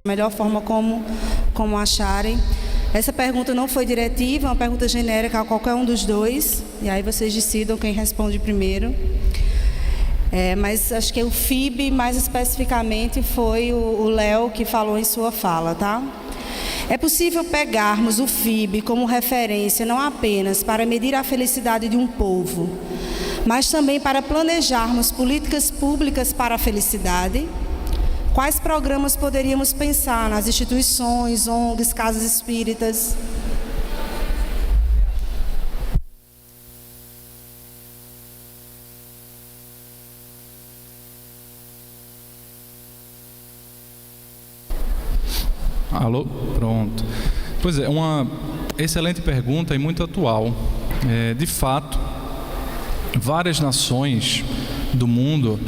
Melhor forma como acharem. Essa pergunta não foi diretiva, é uma pergunta genérica a qualquer um dos dois, e aí vocês decidam quem responde primeiro. Mas acho que o FIB, mais especificamente, foi o Léo que falou em sua fala, tá? É possível pegarmos o FIB como referência não apenas para medir a felicidade de um povo, mas também para planejarmos políticas públicas para a felicidade? Quais programas poderíamos pensar nas instituições, ONGs, casas espíritas? Alô? Pronto. Pois é, uma excelente pergunta e muito atual. De fato, várias nações do mundo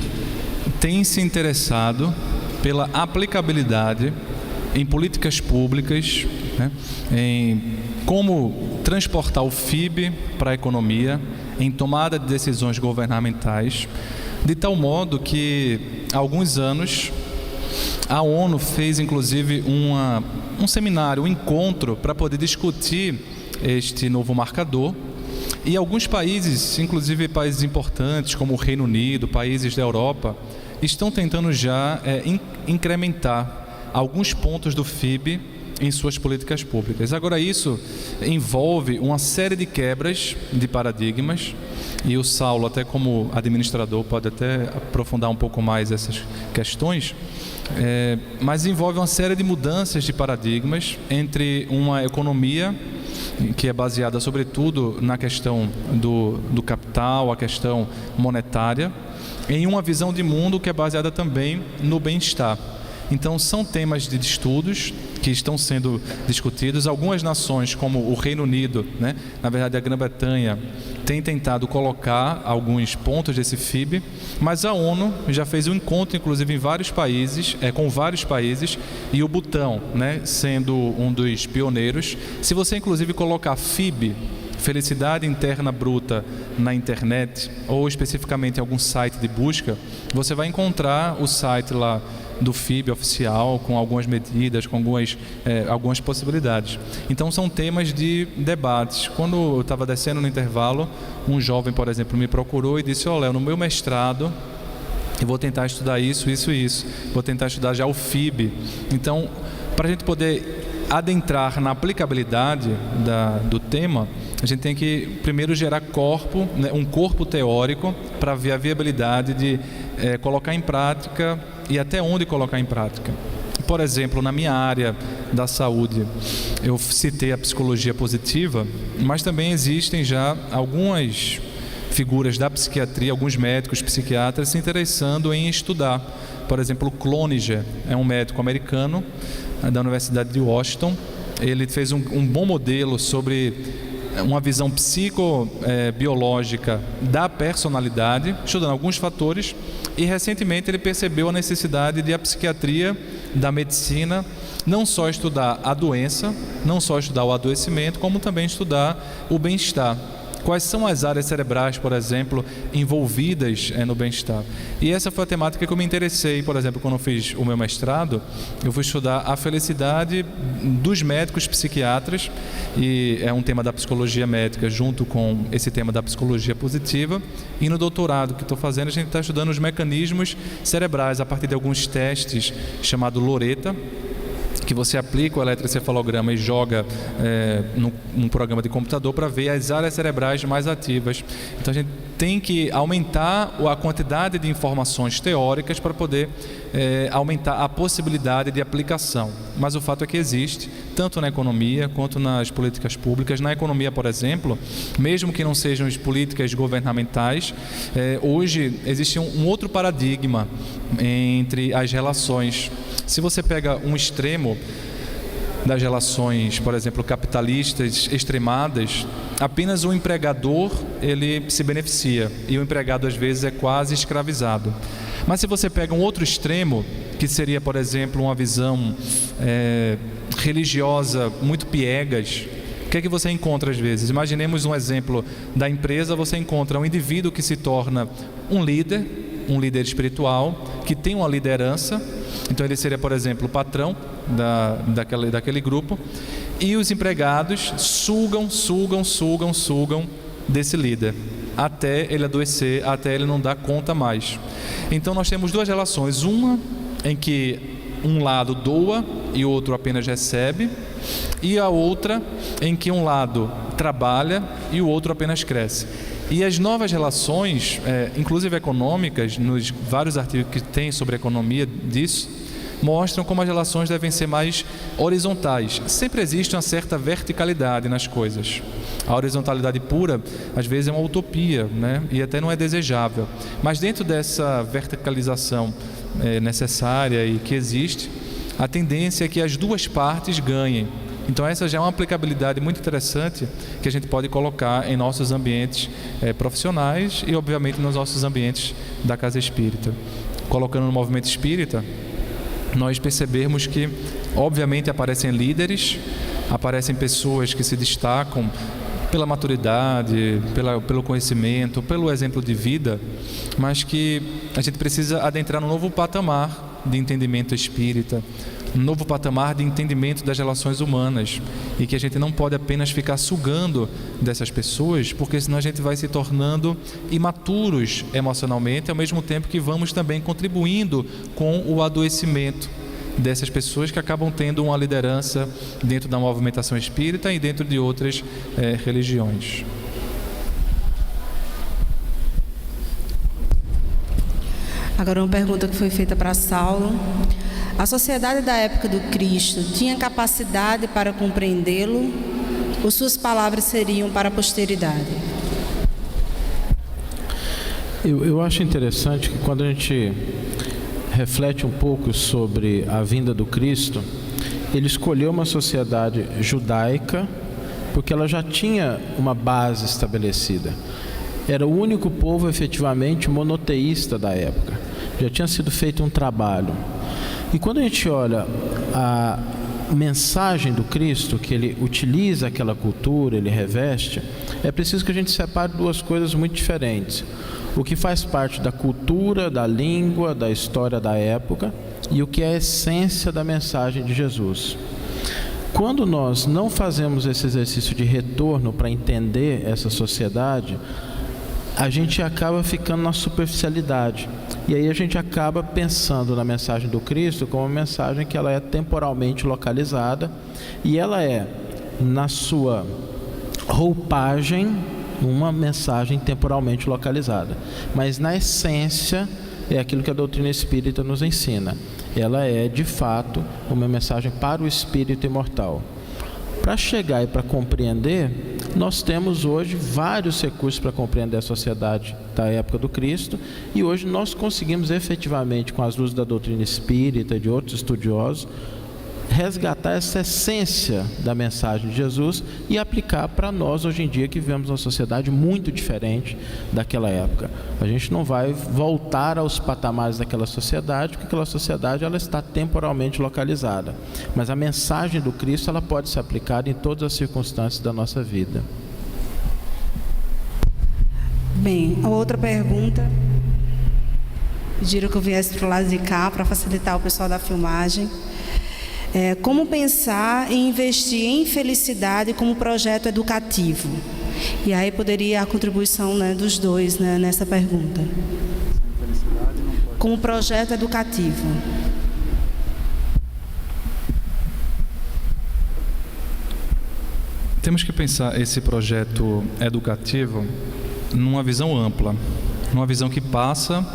têm se interessado pela aplicabilidade em políticas públicas, né, em como transportar o FIB para a economia, em tomada de decisões governamentais, de tal modo que, há alguns anos, a ONU fez, inclusive, um seminário, um encontro para poder discutir este novo marcador. E alguns países, inclusive países importantes, como o Reino Unido, países da Europa, estão tentando já incrementar alguns pontos do FIB em suas políticas públicas. Agora, isso envolve uma série de quebras de paradigmas, e o Saulo, até como administrador, pode até aprofundar um pouco mais essas questões, mas envolve uma série de mudanças de paradigmas entre uma economia que é baseada sobretudo na questão do capital, a questão monetária, em uma visão de mundo que é baseada também no bem-estar. Então, são temas de estudos que estão sendo discutidos. Algumas nações, como o Reino Unido, né, na verdade a Grã-Bretanha, tem tentado colocar alguns pontos desse FIB, mas a ONU já fez um encontro, inclusive, em vários países, com vários países, e o Butão, né, sendo um dos pioneiros. Se você, inclusive, colocar FIB, Felicidade Interna Bruta, na internet, ou especificamente em algum site de busca, você vai encontrar o site lá do FIB oficial, com algumas medidas, com algumas possibilidades. Então, são temas de debates. Quando eu estava descendo no intervalo, um jovem, por exemplo, me procurou e disse: Léo, no meu mestrado, eu vou tentar estudar isso, isso e isso. Vou tentar estudar já o FIB. Então, para a gente poder adentrar na aplicabilidade do tema, a gente tem que primeiro gerar um corpo teórico para ver a viabilidade de colocar em prática e até onde colocar em prática. Por exemplo, na minha área da saúde, eu citei a psicologia positiva, mas também existem já algumas figuras da psiquiatria, alguns médicos psiquiatras se interessando em estudar. Por exemplo, o Cloninger é um médico americano da Universidade de Washington. Ele fez um bom modelo sobre uma visão psicobiológica da personalidade, estudando alguns fatores, e recentemente ele percebeu a necessidade de a psiquiatria da medicina não só estudar a doença, não só estudar o adoecimento, como também estudar o bem-estar. Quais são as áreas cerebrais, por exemplo, envolvidas no bem-estar? E essa foi a temática que eu me interessei, por exemplo, quando eu fiz o meu mestrado. Eu fui estudar a felicidade dos médicos psiquiatras, e é um tema da psicologia médica junto com esse tema da psicologia positiva. E no doutorado que estou fazendo, a gente está estudando os mecanismos cerebrais a partir de alguns testes chamado Loretta, que você aplica o eletroencefalograma e joga num programa de computador para ver as áreas cerebrais mais ativas. Então, a gente tem que aumentar a quantidade de informações teóricas para poder aumentar a possibilidade de aplicação. Mas o fato é que existe, tanto na economia quanto nas políticas públicas. Na economia, por exemplo, mesmo que não sejam as políticas governamentais, hoje existe um outro paradigma entre as relações. Se você pega um extremo das relações, por exemplo, capitalistas extremadas, apenas o empregador ele se beneficia e o empregado às vezes é quase escravizado. Mas se você pega um outro extremo, que seria, por exemplo, uma visão religiosa muito piegas. O que é que você encontra às vezes? Imaginemos um exemplo da empresa. Você encontra um indivíduo que se torna um líder espiritual, que tem uma liderança. Então ele seria, por exemplo, o patrão daquele grupo, e os empregados sugam desse líder, até ele adoecer, até ele não dar conta mais. Então nós temos duas relações, uma em que um lado doa e o outro apenas recebe, e a outra em que um lado trabalha e o outro apenas cresce. E as novas relações, inclusive econômicas, nos vários artigos que tem sobre economia disso, mostram como as relações devem ser mais horizontais. Sempre existe uma certa verticalidade nas coisas. A horizontalidade pura, às vezes, é uma utopia, né? E até não é desejável. Mas dentro dessa verticalização necessária e que existe, a tendência é que as duas partes ganhem. Então essa já é uma aplicabilidade muito interessante que a gente pode colocar em nossos ambientes profissionais e, obviamente, nos nossos ambientes da casa espírita. Colocando no movimento espírita, nós percebemos que, obviamente, aparecem líderes, aparecem pessoas que se destacam pela maturidade, pelo conhecimento, pelo exemplo de vida, mas que a gente precisa adentrar num novo patamar de entendimento espírita, um novo patamar de entendimento das relações humanas, e que a gente não pode apenas ficar sugando dessas pessoas, porque senão a gente vai se tornando imaturos emocionalmente, ao mesmo tempo que vamos também contribuindo com o adoecimento dessas pessoas que acabam tendo uma liderança dentro da movimentação espírita e dentro de outras religiões. Agora uma pergunta que foi feita para Saulo. A sociedade da época do Cristo tinha capacidade para compreendê-lo, ou suas palavras seriam para a posteridade? Eu acho interessante que quando a gente reflete um pouco sobre a vinda do Cristo, ele escolheu uma sociedade judaica porque ela já tinha uma base estabelecida. Era o único povo efetivamente monoteísta da época. Já tinha sido feito um trabalho. E quando a gente olha a mensagem do Cristo, que ele utiliza aquela cultura, ele reveste, é preciso que a gente separe duas coisas muito diferentes. O que faz parte da cultura, da língua, da história da época, e o que é a essência da mensagem de Jesus. Quando nós não fazemos esse exercício de retorno para entender essa sociedade, a gente acaba ficando na superficialidade. E aí a gente acaba pensando na mensagem do Cristo como uma mensagem que ela é temporalmente localizada, e ela é, na sua roupagem, uma mensagem temporalmente localizada. Mas na essência é aquilo que a doutrina espírita nos ensina. Ela é, de fato, uma mensagem para o espírito imortal. Para chegar e para compreender, nós temos hoje vários recursos para compreender a sociedade da época do Cristo, e hoje nós conseguimos efetivamente, com as luzes da doutrina espírita e de outros estudiosos, resgatar essa essência da mensagem de Jesus e aplicar para nós hoje em dia, que vivemos uma sociedade muito diferente daquela época. A gente não vai voltar aos patamares daquela sociedade, porque aquela sociedade ela está temporalmente localizada, mas a mensagem do Cristo ela pode ser aplicada em todas as circunstâncias da nossa vida. Bem, a outra pergunta, pediram que eu viesse para o lado de cá para facilitar o pessoal da filmagem. Como pensar em investir em felicidade como projeto educativo? E aí poderia a contribuição, né, dos dois, né, nessa pergunta. Como projeto educativo. Temos que pensar esse projeto educativo numa visão ampla, numa visão que passa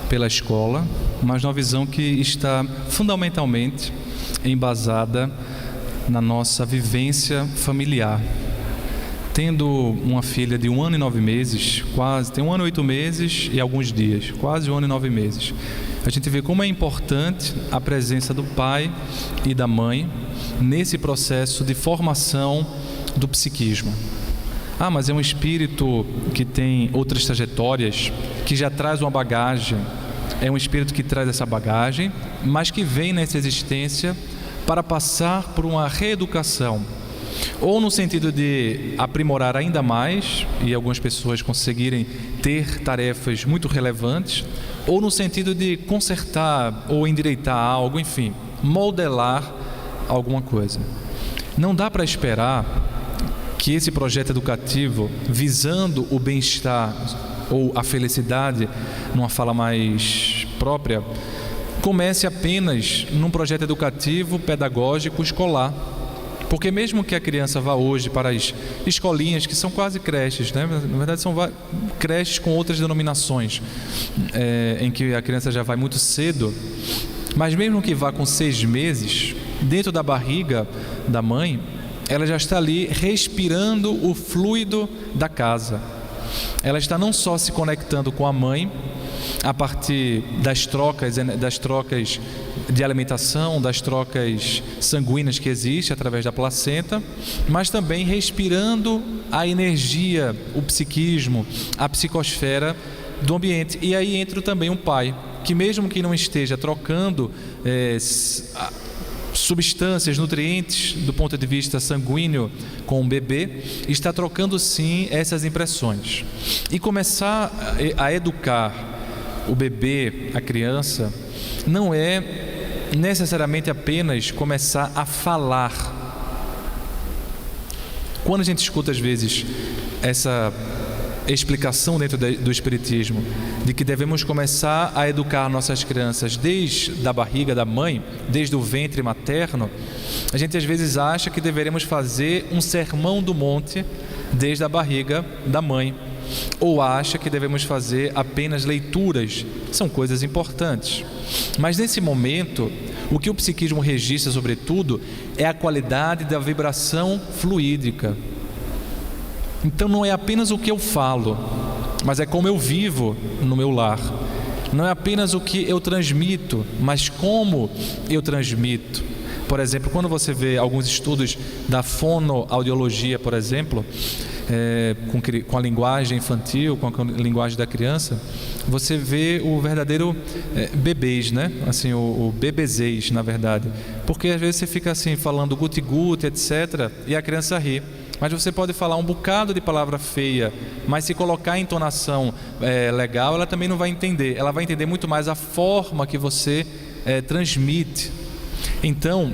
pela escola, mas numa visão que está fundamentalmente embasada na nossa vivência familiar. Tendo uma filha de 1 ano e 9 meses, tem 1 ano e 8 meses e alguns dias, quase 1 ano e 9 meses, a gente vê como é importante a presença do pai e da mãe nesse processo de formação do psiquismo. Mas é um espírito que tem outras trajetórias, que já traz uma bagagem. é um espírito que traz essa bagagem, mas que vem nessa existência para passar por uma reeducação, ou no sentido de aprimorar ainda mais e algumas pessoas conseguirem ter tarefas muito relevantes, ou no sentido de consertar ou endireitar algo, enfim, modelar alguma coisa. Não dá para esperar que esse projeto educativo, visando o bem-estar ou a felicidade, numa fala mais própria, comece apenas num projeto educativo, pedagógico, escolar. Porque mesmo que a criança vá hoje para as escolinhas, que são quase creches, né? Na verdade são creches com outras denominações, em que a criança já vai muito cedo, mas mesmo que vá com 6 meses, dentro da barriga da mãe, ela já está ali respirando o fluido da casa. Ela está não só se conectando com a mãe, a partir das trocas de alimentação, das trocas sanguíneas que existem através da placenta, mas também respirando a energia, o psiquismo, a psicosfera do ambiente. E aí entra também um pai, que mesmo que não esteja trocando substâncias, nutrientes do ponto de vista sanguíneo com o bebê, está trocando sim essas impressões. E começar a educar o bebê, a criança, não é necessariamente apenas começar a falar. Quando a gente escuta às vezes essa explicação dentro do Espiritismo de que devemos começar a educar nossas crianças desde a barriga da mãe, desde o ventre materno, a gente às vezes acha que deveremos fazer um sermão do monte desde a barriga da mãe, ou acha que devemos fazer apenas leituras. São coisas importantes, mas nesse momento o que o psiquismo registra sobretudo é a qualidade da vibração fluídica. Então não é apenas o que eu falo, mas é como eu vivo no meu lar. Não é apenas o que eu transmito, mas como eu transmito. Por exemplo, quando você vê alguns estudos da fonoaudiologia, por exemplo, com a linguagem infantil, com a linguagem da criança, você vê o verdadeiro bebês, né? Assim, o bebezês, na verdade. Porque às vezes você fica assim, falando guti-guti, etc., e a criança ri. Mas você pode falar um bocado de palavra feia, mas se colocar em entonação legal, ela também não vai entender. Ela vai entender muito mais a forma que você transmite. Então,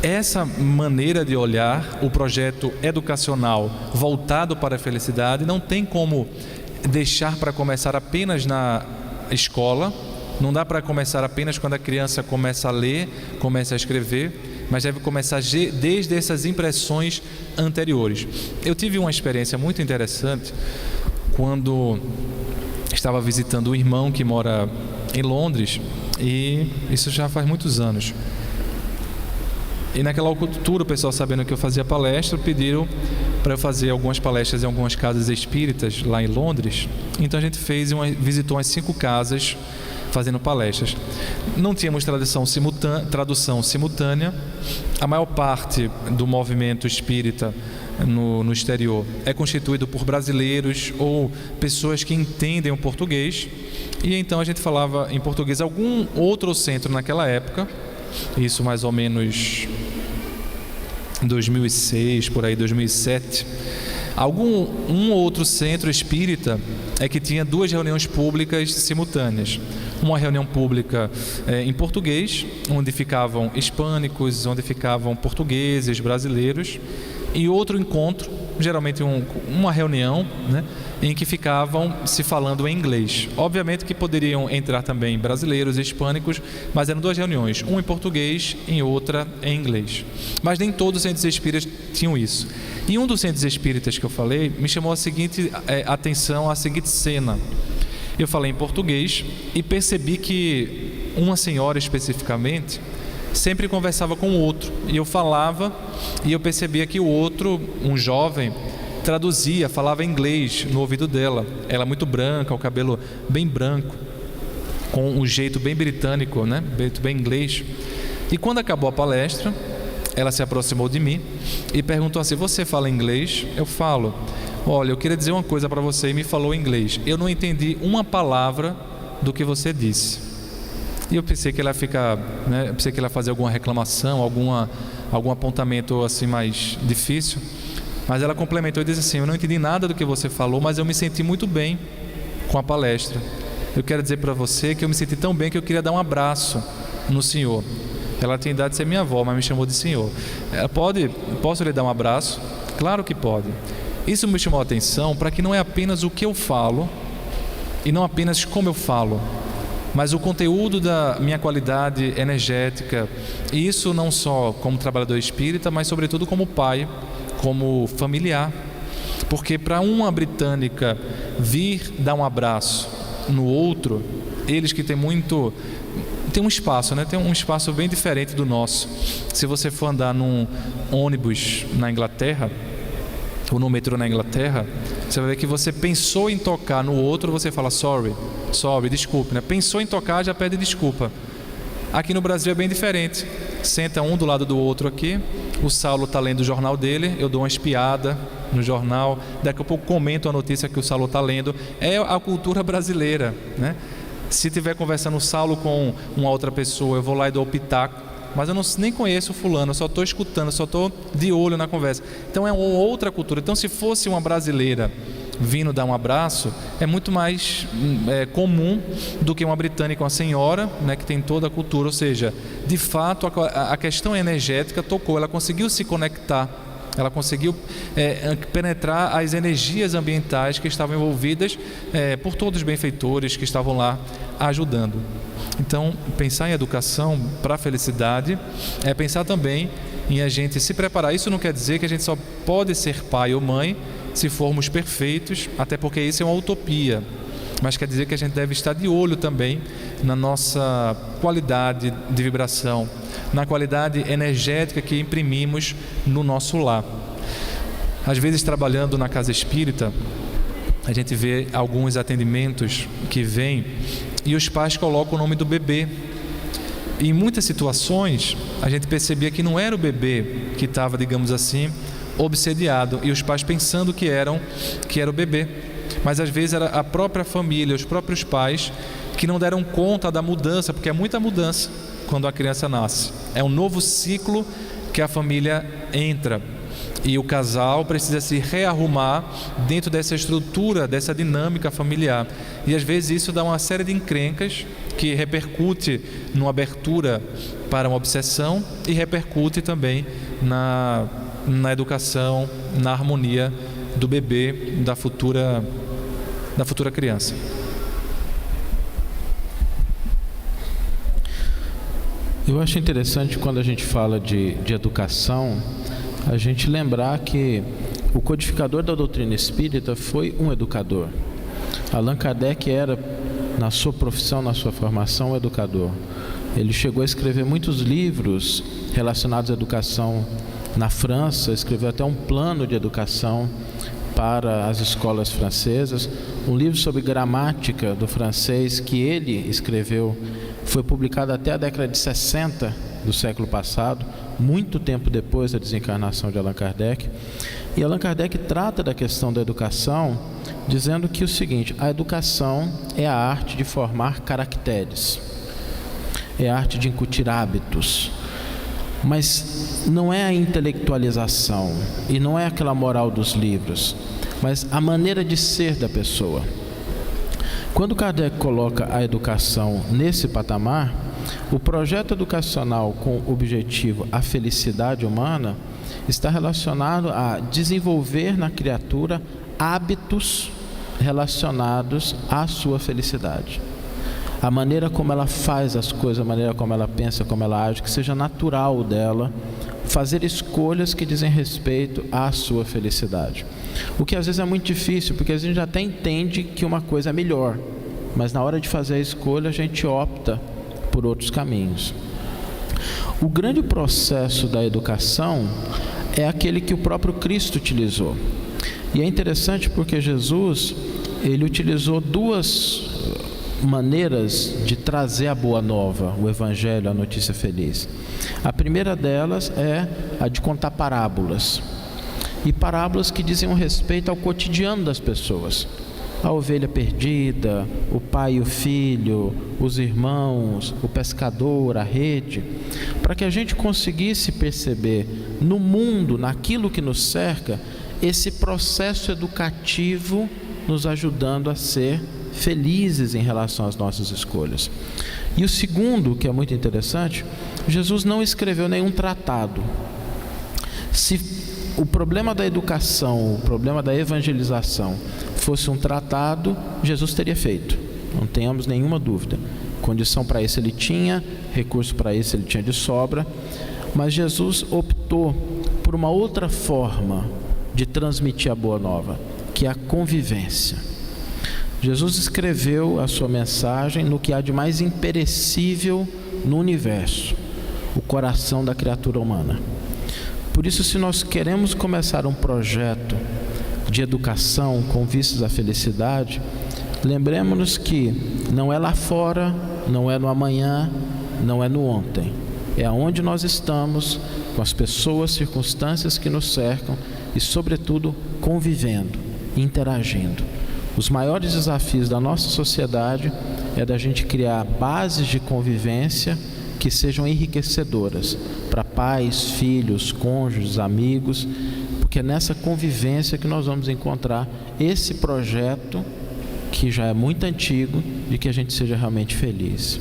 essa maneira de olhar o projeto educacional voltado para a felicidade não tem como deixar para começar apenas na escola. Não dá para começar apenas quando a criança começa a ler, começa a escrever, mas deve começar desde essas impressões anteriores. Eu tive uma experiência muito interessante quando estava visitando um irmão que mora em Londres, e isso já faz muitos anos. E naquela altura, o pessoal, sabendo que eu fazia palestra, pediram para eu fazer algumas palestras em algumas casas espíritas lá em Londres. Então a gente visitou umas 5 casas fazendo palestras. Não tínhamos tradução simultânea. A maior parte do movimento espírita no exterior é constituído por brasileiros ou pessoas que entendem o português, e então a gente falava em português. Algum outro centro naquela época, isso mais ou menos em 2006, por aí, 2007, um outro centro espírita é que tinha 2 reuniões públicas simultâneas. Uma reunião pública em português, onde ficavam hispânicos, onde ficavam portugueses, brasileiros, e outro encontro, geralmente uma reunião, né, em que ficavam se falando em inglês. Obviamente que poderiam entrar também brasileiros e hispânicos, mas eram 2 reuniões, uma em português e outra em inglês. Mas nem todos os centros espíritas tinham isso. E um dos centros espíritas que eu falei me chamou a seguinte atenção, a seguinte cena. Eu falei em português e percebi que uma senhora especificamente sempre conversava com o outro, e eu falava e eu percebia que o outro, um jovem, traduzia, falava inglês no ouvido dela. Ela muito branca, o cabelo bem branco, com um jeito bem britânico, né? Bem inglês. E quando acabou a palestra, ela se aproximou de mim e perguntou assim: você fala inglês? Eu falo. Olha, eu queria dizer uma coisa para você, e me falou em inglês. Eu não entendi uma palavra do que você disse. E eu pensei que ela ia ficar, né, eu pensei que ela ia fazer alguma reclamação, algum apontamento assim mais difícil. Mas ela complementou e disse assim: eu não entendi nada do que você falou, mas eu me senti muito bem com a palestra. Eu quero dizer para você que eu me senti tão bem que eu queria dar um abraço no senhor. Ela tem idade de ser minha avó, mas me chamou de senhor. Posso lhe dar um abraço? Claro que pode. Isso me chamou a atenção para que não é apenas o que eu falo e não apenas como eu falo, mas o conteúdo da minha qualidade energética. E isso não só como trabalhador espírita, mas sobretudo como pai, como familiar. Porque para uma britânica vir dar um abraço no outro, eles que têm um espaço, né? Tem um espaço bem diferente do nosso. Se você for andar num ônibus na Inglaterra ou no metrô na Inglaterra, você vai ver que você pensou em tocar no outro, você fala sorry, desculpe, né? Pensou em tocar, já pede desculpa. Aqui no Brasil é bem diferente. Senta um do lado do outro aqui, o Saulo está lendo o jornal dele, eu dou uma espiada no jornal, daqui a pouco comento a notícia que o Saulo está lendo. É a cultura brasileira, né? Se estiver conversando o Saulo com uma outra pessoa, eu vou lá e dou o pitaco, mas eu nem conheço o fulano, eu só estou escutando, só estou de olho na conversa. Então é uma outra cultura. Então, se fosse uma brasileira vindo dar um abraço, é muito mais comum do que uma britânica, uma senhora, né, que tem toda a cultura. Ou seja, de fato a questão energética tocou, ela conseguiu se conectar, ela conseguiu penetrar as energias ambientais que estavam envolvidas por todos os benfeitores que estavam lá ajudando. Então, pensar em educação para a felicidade é pensar também em a gente se preparar. Isso não quer dizer que a gente só pode ser pai ou mãe se formos perfeitos, até porque isso é uma utopia, mas quer dizer que a gente deve estar de olho também na nossa qualidade de vibração, na qualidade energética que imprimimos no nosso lar. Às vezes, trabalhando na casa espírita, a gente vê alguns atendimentos que vêm e os pais colocam o nome do bebê. E em muitas situações, a gente percebia que não era o bebê que estava, digamos assim, obsediado, e os pais pensando que era o bebê. Mas às vezes era a própria família, os próprios pais que não deram conta da mudança, porque é muita mudança quando a criança nasce. É um novo ciclo que a família entra. E o casal precisa se rearrumar dentro dessa estrutura, dessa dinâmica familiar. E às vezes isso dá uma série de encrencas que repercute numa abertura para uma obsessão e repercute também na educação, na harmonia do bebê, da futura criança. Eu acho interessante quando a gente fala de educação, a gente lembrar que o codificador da doutrina espírita foi um educador. Allan Kardec era, na sua profissão, na sua formação, um educador. Ele chegou a escrever muitos livros relacionados à educação na França, escreveu até um plano de educação para as escolas francesas. Um livro sobre gramática do francês que ele escreveu foi publicado até a década de 60 do século passado, muito tempo depois da desencarnação de Allan Kardec. E Allan Kardec trata da questão da educação dizendo que o seguinte: a educação é a arte de formar caracteres, é a arte de incutir hábitos, mas não é a intelectualização e não é aquela moral dos livros, mas a maneira de ser da pessoa. Quando Kardec coloca a educação nesse patamar, o projeto educacional com o objetivo a felicidade humana está relacionado a desenvolver na criatura hábitos relacionados à sua felicidade. A maneira como ela faz as coisas, a maneira como ela pensa, como ela age, que seja natural dela, fazer escolhas que dizem respeito à sua felicidade. O que às vezes é muito difícil, porque a gente já até entende que uma coisa é melhor, mas na hora de fazer a escolha a gente opta por outros caminhos. O grande processo da educação é aquele que o próprio Cristo utilizou. E é interessante porque Jesus, ele utilizou duas maneiras de trazer a boa nova, o Evangelho, a notícia feliz. A primeira delas é a de contar parábolas. E parábolas que dizem respeito ao cotidiano das pessoas. a ovelha perdida, o pai e o filho, os irmãos, o pescador, a rede, para que a gente conseguisse perceber no mundo, naquilo que nos cerca, esse processo educativo nos ajudando a ser felizes em relação às nossas escolhas. E o segundo, que é muito interessante, Jesus não escreveu nenhum tratado. Se o problema da educação, o problema da evangelização fosse um tratado, Jesus teria feito, não tenhamos nenhuma dúvida. Condição para isso ele tinha, recurso para isso ele tinha de sobra, mas Jesus optou por uma outra forma de transmitir a boa nova, que é a convivência. Jesus escreveu a sua mensagem no que há de mais imperecível no universo, o coração da criatura humana. Por isso, se nós queremos começar um projeto de educação com vistas à felicidade, lembremos-nos que não é lá fora, não é no amanhã, não é no ontem. É aonde nós estamos, com as pessoas, circunstâncias que nos cercam e, sobretudo, convivendo, interagindo. Os maiores desafios da nossa sociedade é da gente criar bases de convivência que sejam enriquecedoras para pais, filhos, cônjuges, amigos, porque é nessa convivência que nós vamos encontrar esse projeto que já é muito antigo, de que a gente seja realmente feliz.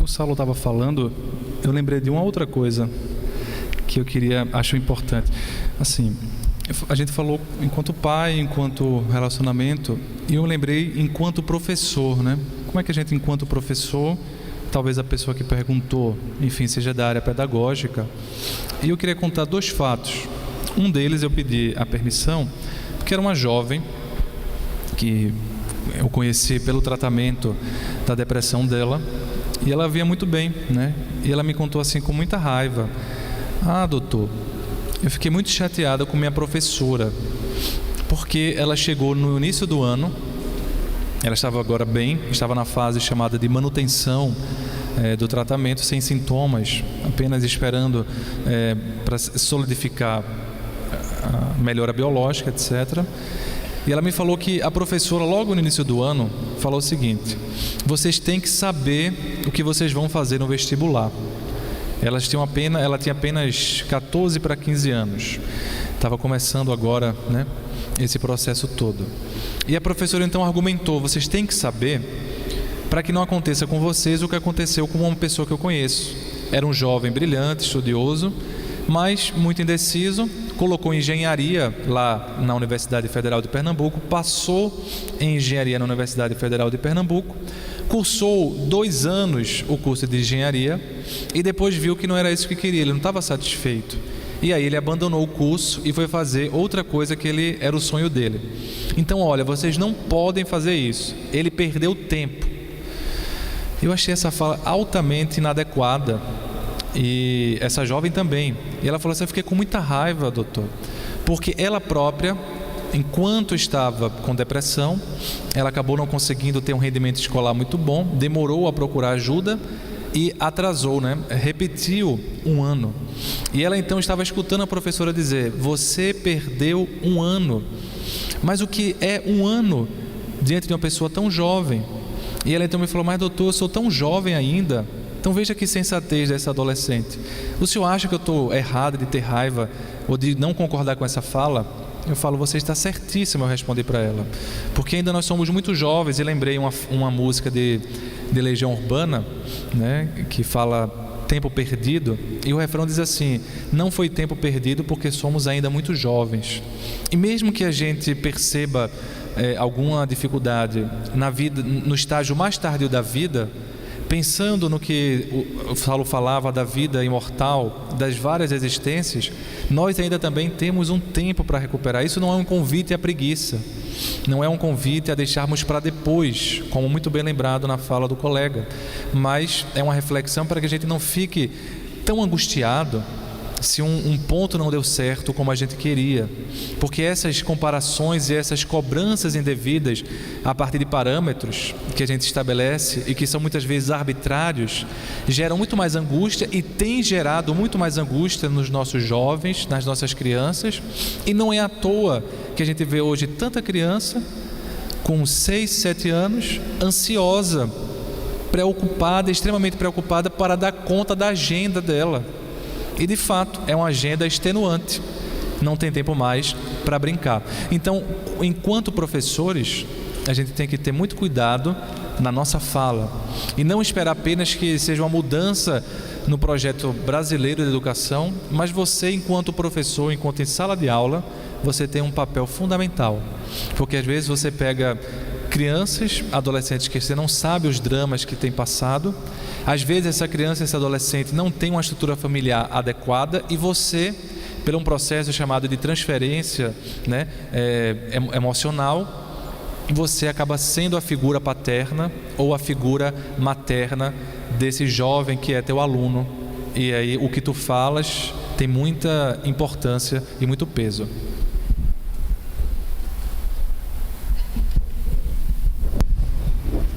O Saulo estava falando, eu lembrei de uma outra coisa que eu acho importante. Assim, a gente falou enquanto pai, enquanto relacionamento, e eu lembrei enquanto professor, né? Como é que a gente, enquanto professor, talvez a pessoa que perguntou, enfim, seja da área pedagógica, e eu queria contar 2 fatos. Um deles eu pedi a permissão, porque era uma jovem que eu conheci pelo tratamento da depressão dela, e ela via muito bem, né? E ela me contou assim com muita raiva: ah, doutor, eu fiquei muito chateada com minha professora, porque ela chegou no início do ano, ela estava agora bem, estava na fase chamada de manutenção do tratamento, sem sintomas, apenas esperando para solidificar a melhora biológica, etc. E ela me falou que a professora, logo no início do ano, falou o seguinte: vocês têm que saber o que vocês vão fazer no vestibular. Ela tinha apenas 14 para 15 anos. Estava começando agora, né, esse processo todo. E a professora então argumentou: vocês têm que saber, para que não aconteça com vocês o que aconteceu com uma pessoa que eu conheço. Era um jovem brilhante, estudioso, mas muito indeciso. Colocou engenharia lá na Universidade Federal de Pernambuco, passou em engenharia na Universidade Federal de Pernambuco, cursou 2 anos o curso de engenharia e depois viu que não era isso que queria, ele não estava satisfeito. E aí ele abandonou o curso e foi fazer outra coisa que era o sonho dele. Então, olha, vocês não podem fazer isso. Ele perdeu tempo. Eu achei essa fala altamente inadequada. E essa jovem também. E ela falou assim: eu fiquei com muita raiva, doutor, porque ela própria, enquanto estava com depressão, ela acabou não conseguindo ter um rendimento escolar muito bom, demorou a procurar ajuda e atrasou, né? Repetiu 1 ano. E ela então estava escutando a professora dizer: você perdeu 1 ano. Mas o que é 1 ano diante de uma pessoa tão jovem? E ela então me falou: mas doutor, eu sou tão jovem ainda. Então veja que sensatez dessa adolescente. O senhor acha que eu estou errado de ter raiva ou de não concordar com essa fala? Eu falo: você está certíssimo, eu respondi para ela. Porque ainda nós somos muito jovens. E lembrei uma música de Legião Urbana, né, que fala tempo perdido. E o refrão diz assim: não foi tempo perdido porque somos ainda muito jovens. E mesmo que a gente perceba alguma dificuldade na vida, no estágio mais tardio da vida, pensando no que o Saulo falava da vida imortal, das várias existências, nós ainda também temos um tempo para recuperar. Isso não é um convite à preguiça, não é um convite a deixarmos para depois, como muito bem lembrado na fala do colega, mas é uma reflexão para que a gente não fique tão angustiado se um ponto não deu certo como a gente queria, porque essas comparações e essas cobranças indevidas a partir de parâmetros que a gente estabelece e que são muitas vezes arbitrários, geram muito mais angústia e tem gerado muito mais angústia nos nossos jovens, nas nossas crianças, e não é à toa que a gente vê hoje tanta criança com 6, 7 anos, ansiosa, preocupada, extremamente preocupada para dar conta da agenda dela. E de fato é uma agenda extenuante, não tem tempo mais para brincar. Então, enquanto professores, a gente tem que ter muito cuidado na nossa fala e não esperar apenas que seja uma mudança no projeto brasileiro de educação, mas você, enquanto professor, enquanto em sala de aula, você tem um papel fundamental, porque às vezes você pega crianças, adolescentes que você não sabe os dramas que tem passado. Às vezes essa criança, esse adolescente não tem uma estrutura familiar adequada e você, por um processo chamado de transferência, né, emocional, você acaba sendo a figura paterna ou a figura materna desse jovem que é teu aluno. E aí o que tu falas tem muita importância e muito peso.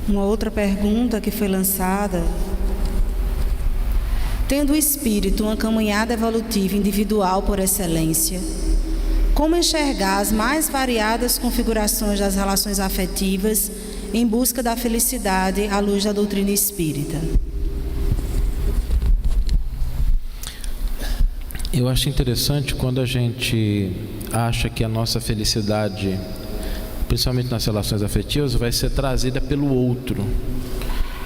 Uma outra pergunta que foi lançada: tendo o espírito uma caminhada evolutiva individual por excelência, como enxergar as mais variadas configurações das relações afetivas em busca da felicidade à luz da doutrina espírita? Eu acho interessante quando a gente acha que a nossa felicidade, principalmente nas relações afetivas, vai ser trazida pelo outro,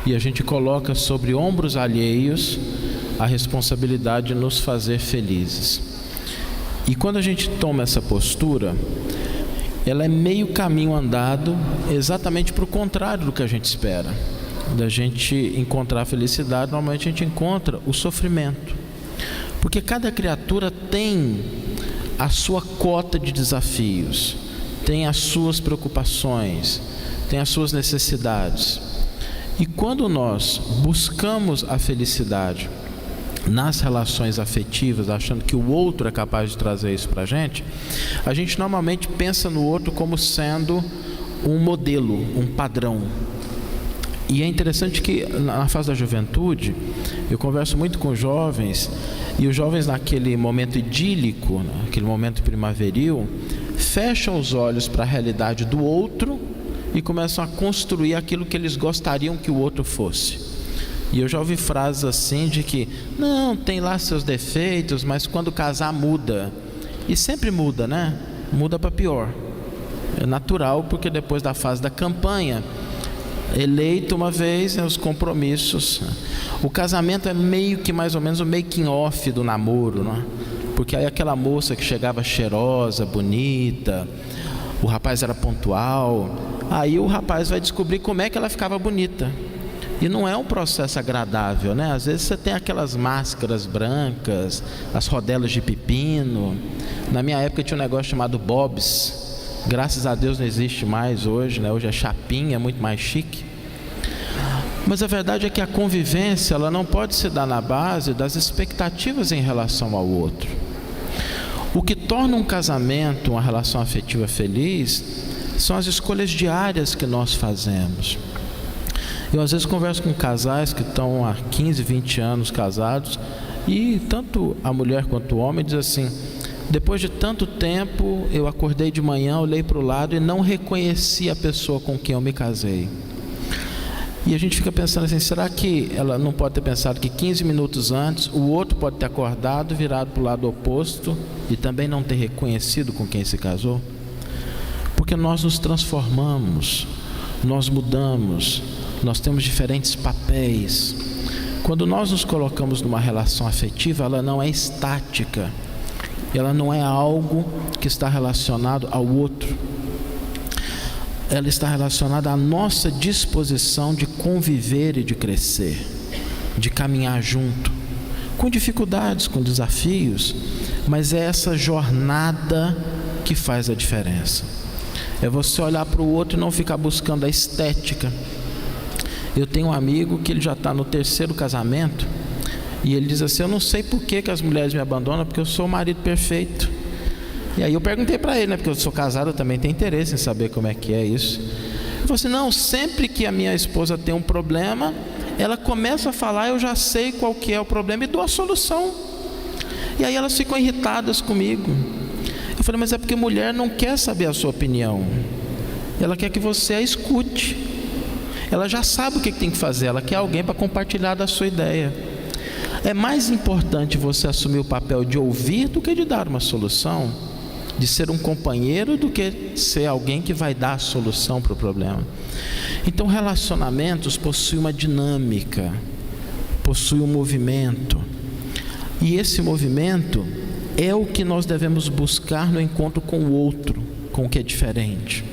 e a gente coloca sobre ombros alheios a responsabilidade de nos fazer felizes. E quando a gente toma essa postura, ela é meio caminho andado exatamente para o contrário do que a gente espera. Da gente encontrar a felicidade, normalmente a gente encontra o sofrimento, porque cada criatura tem a sua cota de desafios, tem as suas preocupações, tem as suas necessidades. E quando nós buscamos a felicidade nas relações afetivas, achando que o outro é capaz de trazer isso para a gente normalmente pensa no outro como sendo um modelo, um padrão. E é interessante que na fase da juventude, eu converso muito com jovens, e os jovens naquele momento idílico, naquele momento primaveril, fecham os olhos para a realidade do outro e começam a construir aquilo que eles gostariam que o outro fosse. E eu já ouvi frases assim de que, não, tem lá seus defeitos, mas quando casar muda. E sempre muda, né? Muda para pior. É natural, porque depois da fase da campanha, eleito uma vez, os compromissos. O casamento é meio que mais ou menos o making off do namoro, não é? Porque aí aquela moça que chegava cheirosa, bonita, o rapaz era pontual, aí o rapaz vai descobrir como é que ela ficava bonita. E não é um processo agradável, né? Às vezes você tem aquelas máscaras brancas, as rodelas de pepino. Na minha época tinha um negócio chamado bobs. Graças a Deus não existe mais hoje, né? Hoje é chapinha, é muito mais chique. Mas a verdade é que a convivência, ela não pode se dar na base das expectativas em relação ao outro. O que torna um casamento, uma relação afetiva feliz, são as escolhas diárias que nós fazemos. Eu às vezes converso com casais que estão há 15, 20 anos casados, e tanto a mulher quanto o homem diz assim: depois de tanto tempo eu acordei de manhã, olhei para o lado e não reconheci a pessoa com quem eu me casei. E a gente fica pensando assim, será que ela não pode ter pensado que 15 minutos antes o outro pode ter acordado, virado para o lado oposto e também não ter reconhecido com quem se casou? Porque nós nos transformamos, nós mudamos, nós temos diferentes papéis. Quando nós nos colocamos numa relação afetiva, ela não é estática, ela não é algo que está relacionado ao outro. Ela está relacionada à nossa disposição de conviver e de crescer, de caminhar junto, com dificuldades, com desafios, mas é essa jornada que faz a diferença. É você olhar para o outro e não ficar buscando a estética. Eu tenho um amigo que ele já está no 3º casamento, E ele diz assim: eu não sei por que as mulheres me abandonam, porque eu sou o marido perfeito. E aí eu perguntei para ele, né, porque eu sou casado, eu também tenho interesse em saber como é que é isso. Ele falou assim: não, sempre que a minha esposa tem um problema, ela começa a falar, eu já sei qual que é o problema e dou a solução. E aí elas ficam irritadas comigo. Eu falei: mas é porque mulher não quer saber a sua opinião, ela quer que você a escute. Ela já sabe o que tem que fazer, ela quer alguém para compartilhar da sua ideia. É mais importante você assumir o papel de ouvir do que de dar uma solução, de ser um companheiro do que ser alguém que vai dar a solução para o problema. Então, relacionamentos possuem uma dinâmica, possuem um movimento, e esse movimento é o que nós devemos buscar no encontro com o outro, com o que é diferente.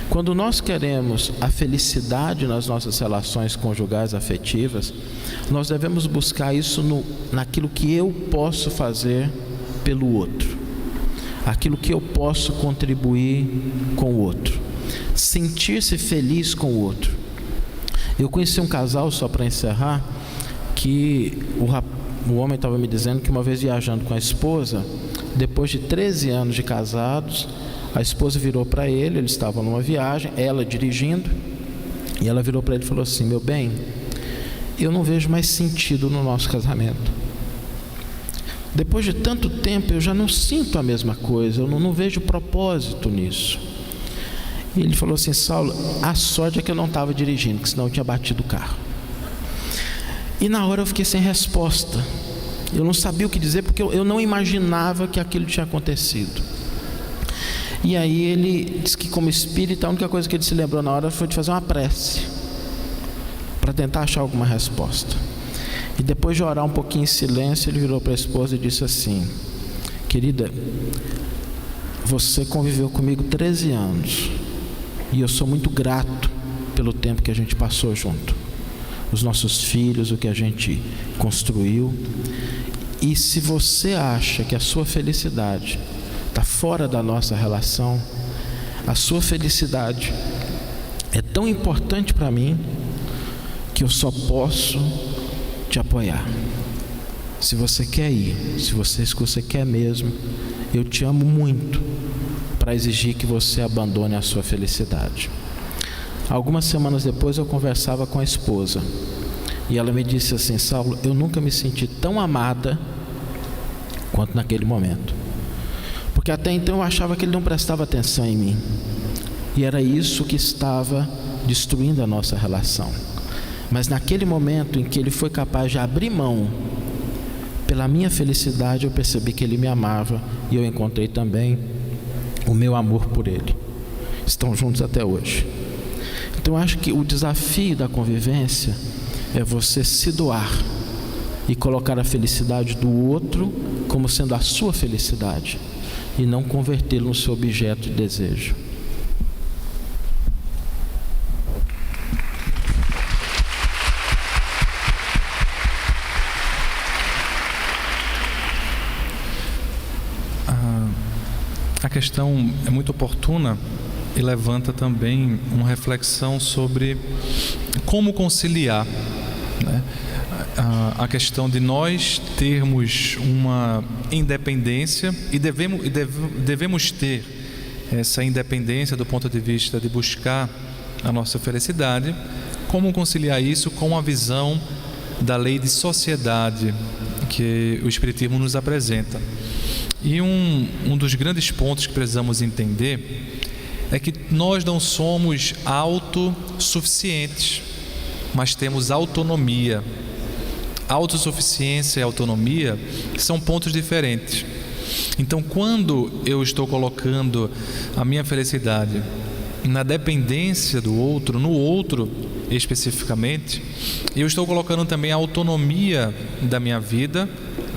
Quando nós queremos a felicidade nas nossas relações conjugais afetivas, nós devemos buscar isso naquilo que eu posso fazer pelo outro, aquilo que eu posso contribuir com o outro, sentir-se feliz com o outro. Eu conheci um casal, só para encerrar, que o homem estava me dizendo que uma vez viajando com a esposa, depois de 13 anos de casados, a esposa virou para ele, eles estavam numa viagem, ela dirigindo, e ela virou para ele e falou assim: meu bem, eu não vejo mais sentido no nosso casamento. Depois de tanto tempo eu já não sinto a mesma coisa, eu não vejo propósito nisso. E ele falou assim: Saulo, a sorte é que eu não estava dirigindo, porque senão eu tinha batido o carro. E na hora eu fiquei sem resposta, eu não sabia o que dizer, porque eu não imaginava que aquilo tinha acontecido. E aí ele disse que, como espírita, a única coisa que ele se lembrou na hora foi de fazer uma prece para tentar achar alguma resposta. E depois de orar um pouquinho em silêncio, ele virou para a esposa e disse assim: querida, você conviveu comigo 13 anos e eu sou muito grato pelo tempo que a gente passou junto, os nossos filhos, o que a gente construiu. E se você acha que a sua felicidade está fora da nossa relação, a sua felicidade é tão importante para mim que eu só posso te apoiar. Se você quer ir, se você quer mesmo, eu te amo muito para exigir que você abandone a sua felicidade. Algumas semanas depois eu conversava com a esposa e ela me disse assim: Saulo, eu nunca me senti tão amada quanto naquele momento, porque até então eu achava que ele não prestava atenção em mim, e era isso que estava destruindo a nossa relação. Mas naquele momento em que ele foi capaz de abrir mão pela minha felicidade, eu percebi que ele me amava, e eu encontrei também o meu amor por ele. Estão juntos até hoje. Então eu acho que o desafio da convivência é você se doar e colocar a felicidade do outro como sendo a sua felicidade, e não convertê-lo no seu objeto de desejo. A questão é muito oportuna e levanta também uma reflexão sobre como conciliar, né, a questão de nós termos uma independência e devemos ter essa independência do ponto de vista de buscar a nossa felicidade. Como conciliar isso com a visão da lei de sociedade que o Espiritismo nos apresenta? E um dos grandes pontos que precisamos entender é que nós não somos autossuficientes, mas temos autonomia. Autossuficiência e autonomia são pontos diferentes. Então, quando eu estou colocando a minha felicidade na dependência do outro, no outro especificamente, eu estou colocando também a autonomia da minha vida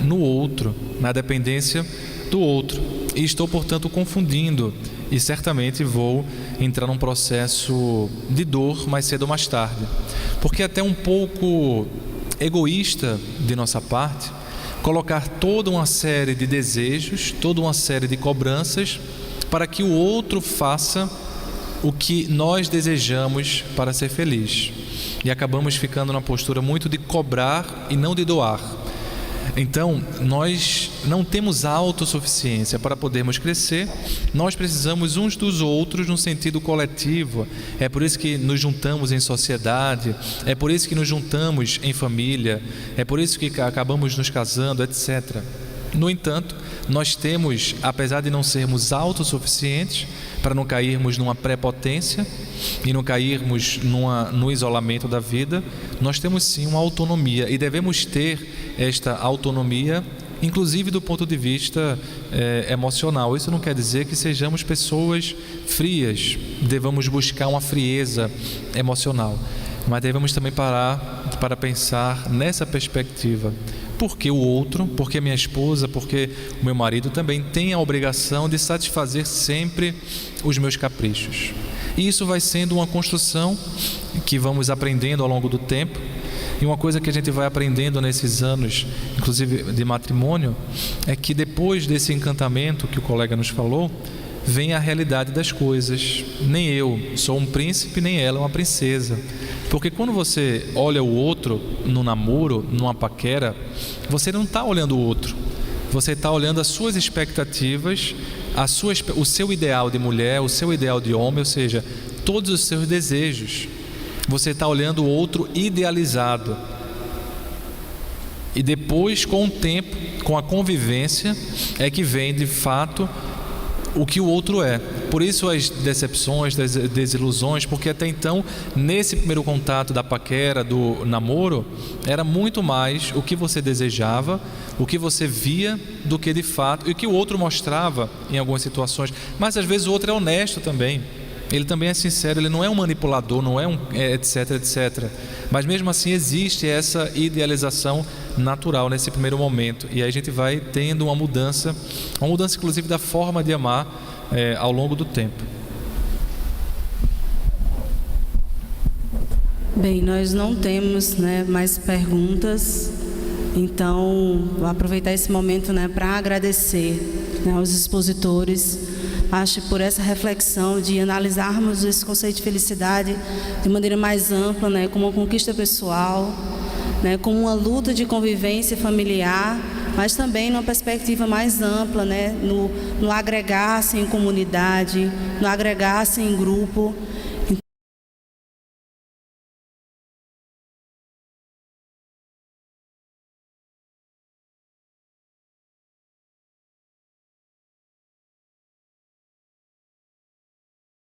no outro, na dependência do outro, e estou, portanto, confundindo, e certamente vou entrar num processo de dor mais cedo ou mais tarde, porque é até um pouco egoísta de nossa parte colocar toda uma série de desejos, toda uma série de cobranças para que o outro faça o que nós desejamos para ser feliz, e acabamos ficando numa postura muito de cobrar e não de doar. Então, nós não temos autossuficiência. Para podermos crescer, nós precisamos uns dos outros no sentido coletivo. É por isso que nos juntamos em sociedade, é por isso que nos juntamos em família, é por isso que acabamos nos casando, etc. No entanto, nós temos, apesar de não sermos autossuficientes, para não cairmos numa prepotência e não cairmos no isolamento da vida, nós temos sim uma autonomia e devemos ter esta autonomia, inclusive do ponto de vista emocional. Isso não quer dizer que sejamos pessoas frias, devamos buscar uma frieza emocional, mas devemos também parar para pensar nessa perspectiva. Porque o outro, porque minha esposa, porque o meu marido também tem a obrigação de satisfazer sempre os meus caprichos. E isso vai sendo uma construção que vamos aprendendo ao longo do tempo. E uma coisa que a gente vai aprendendo nesses anos, inclusive de matrimônio, é que depois desse encantamento que o colega nos falou, vem a realidade das coisas. Nem eu sou um príncipe, nem ela é uma princesa. Porque quando você olha o outro no namoro, numa paquera, você não está olhando o outro. Você está olhando as suas expectativas, o seu ideal de mulher, o seu ideal de homem, ou seja, todos os seus desejos. Você está olhando o outro idealizado. E depois, com o tempo, com a convivência, é que vem de fato o que o outro é. Por isso as decepções, as desilusões, porque até então, nesse primeiro contato da paquera, do namoro, era muito mais o que você desejava, o que você via, do que de fato, e o que o outro mostrava em algumas situações. Mas às vezes o outro é honesto também, ele também é sincero, ele não é um manipulador, não é um etc, etc. Mas mesmo assim existe essa idealização natural nesse primeiro momento, e aí a gente vai tendo uma mudança inclusive da forma de amar ao longo do tempo. Bem, nós não temos mais perguntas, então vou aproveitar esse momento para agradecer aos expositores. Acho que por essa reflexão de analisarmos esse conceito de felicidade de maneira mais ampla, como uma conquista pessoal, como uma luta de convivência familiar, mas também numa perspectiva mais ampla, no agregar-se em comunidade, no agregar-se em grupo,